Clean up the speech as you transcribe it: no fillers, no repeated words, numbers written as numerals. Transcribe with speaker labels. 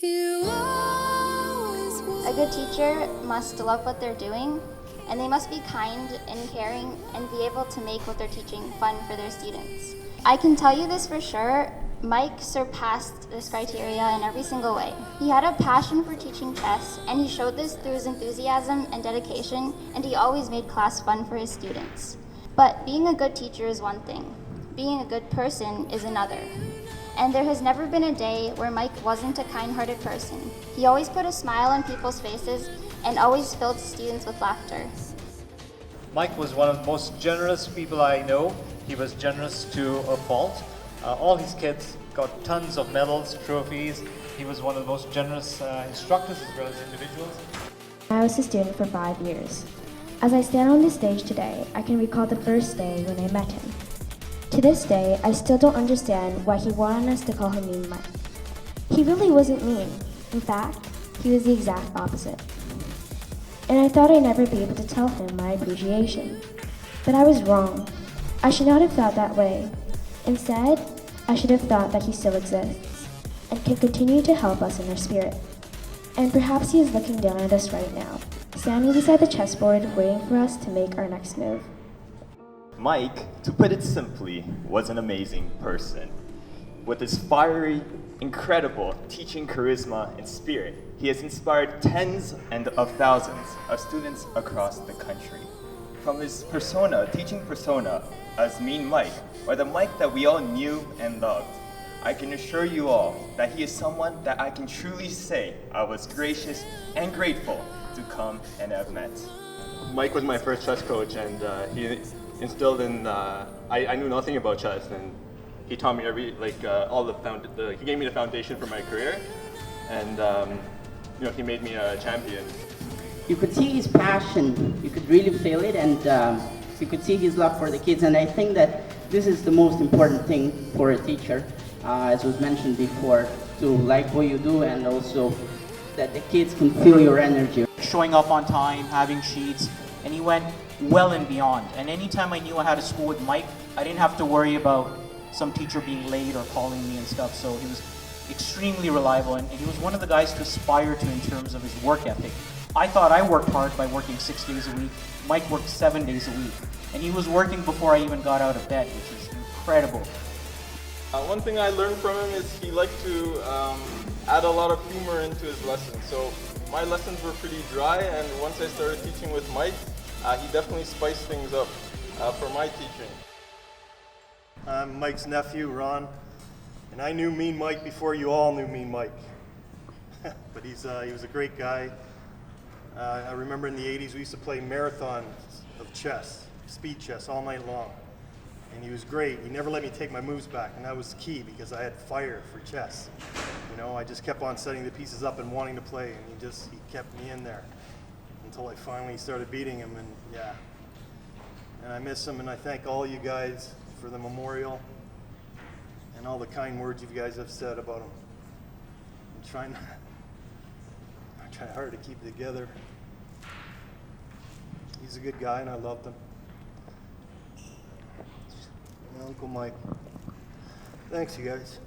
Speaker 1: A good teacher must love what they're doing, and they must be kind and caring and be able to make what they're teaching fun for their students. I can tell you this for sure, Mike surpassed this criteria in every single way. He had a passion for teaching chess, and he showed this through his enthusiasm and dedication, and he always made class fun for his students. But being a good teacher is one thing. Being a good person is another. And there has never been a day where Mike wasn't a kind-hearted person. He always put a smile on people's faces and always filled students with laughter.
Speaker 2: Mike was one of the most generous people I know. He was generous to a fault. All his kids got tons of medals, trophies. He was one of the most generous instructors as well as individuals.
Speaker 3: I was a student for 5 years. As I stand on this stage today, I can recall the first day when I met him. To this day, I still don't understand why he wanted us to call him Mean Mike. He really wasn't mean. In fact, he was the exact opposite. And I thought I'd never be able to tell him my appreciation. But I was wrong. I should not have thought that way. Instead, I should have thought that he still exists and can continue to help us in our spirit. And perhaps he is looking down at us right now, standing beside the chessboard waiting for us to make our next move.
Speaker 4: Mike, to put it simply, was an amazing person. With his fiery, incredible teaching charisma and spirit, he has inspired tens and of thousands of students across the country. From his persona, teaching persona as Mean Mike, or the Mike that we all knew and loved, I can assure you all that he is someone that I can truly say I was gracious and grateful to come and have met.
Speaker 5: Mike was my first chess coach, and he instilled in. I knew nothing about chess, and he taught me he gave me the foundation for my career, and he made me a champion.
Speaker 6: You could see his passion. You could really feel it, and you could see his love for the kids. And I think that this is the most important thing for a teacher, as was mentioned before, to like what you do, and also that the kids can feel your energy.
Speaker 7: Showing up on time, having sheets, and he went well and beyond. And anytime I knew I had a school with Mike, I didn't have to worry about some teacher being late or calling me and stuff. So he was extremely reliable, and he was one of the guys to aspire to in terms of his work ethic. I thought I worked hard by working 6 days a week. Mike worked 7 days a week, and he was working before I even got out of bed, which is incredible.
Speaker 5: One thing I learned from him is he liked to add a lot of humor into his lessons. So my lessons were pretty dry, and once I started teaching with Mike, he definitely spiced things up for my teaching.
Speaker 8: I'm Mike's nephew, Ron, and I knew Mean Mike before you all knew Mean Mike. But he was a great guy. I remember in the 80s we used to play marathons of chess, speed chess, all night long. And he was great. He never let me take my moves back, and that was key because I had fire for chess. I just kept on setting the pieces up and wanting to play, and he kept me in there until I finally started beating him, and yeah. And I miss him, and I thank all you guys for the memorial and all the kind words you guys have said about him. I'm trying hard to keep it together. He's a good guy, and I loved him. My Uncle Mike. Thanks, you guys.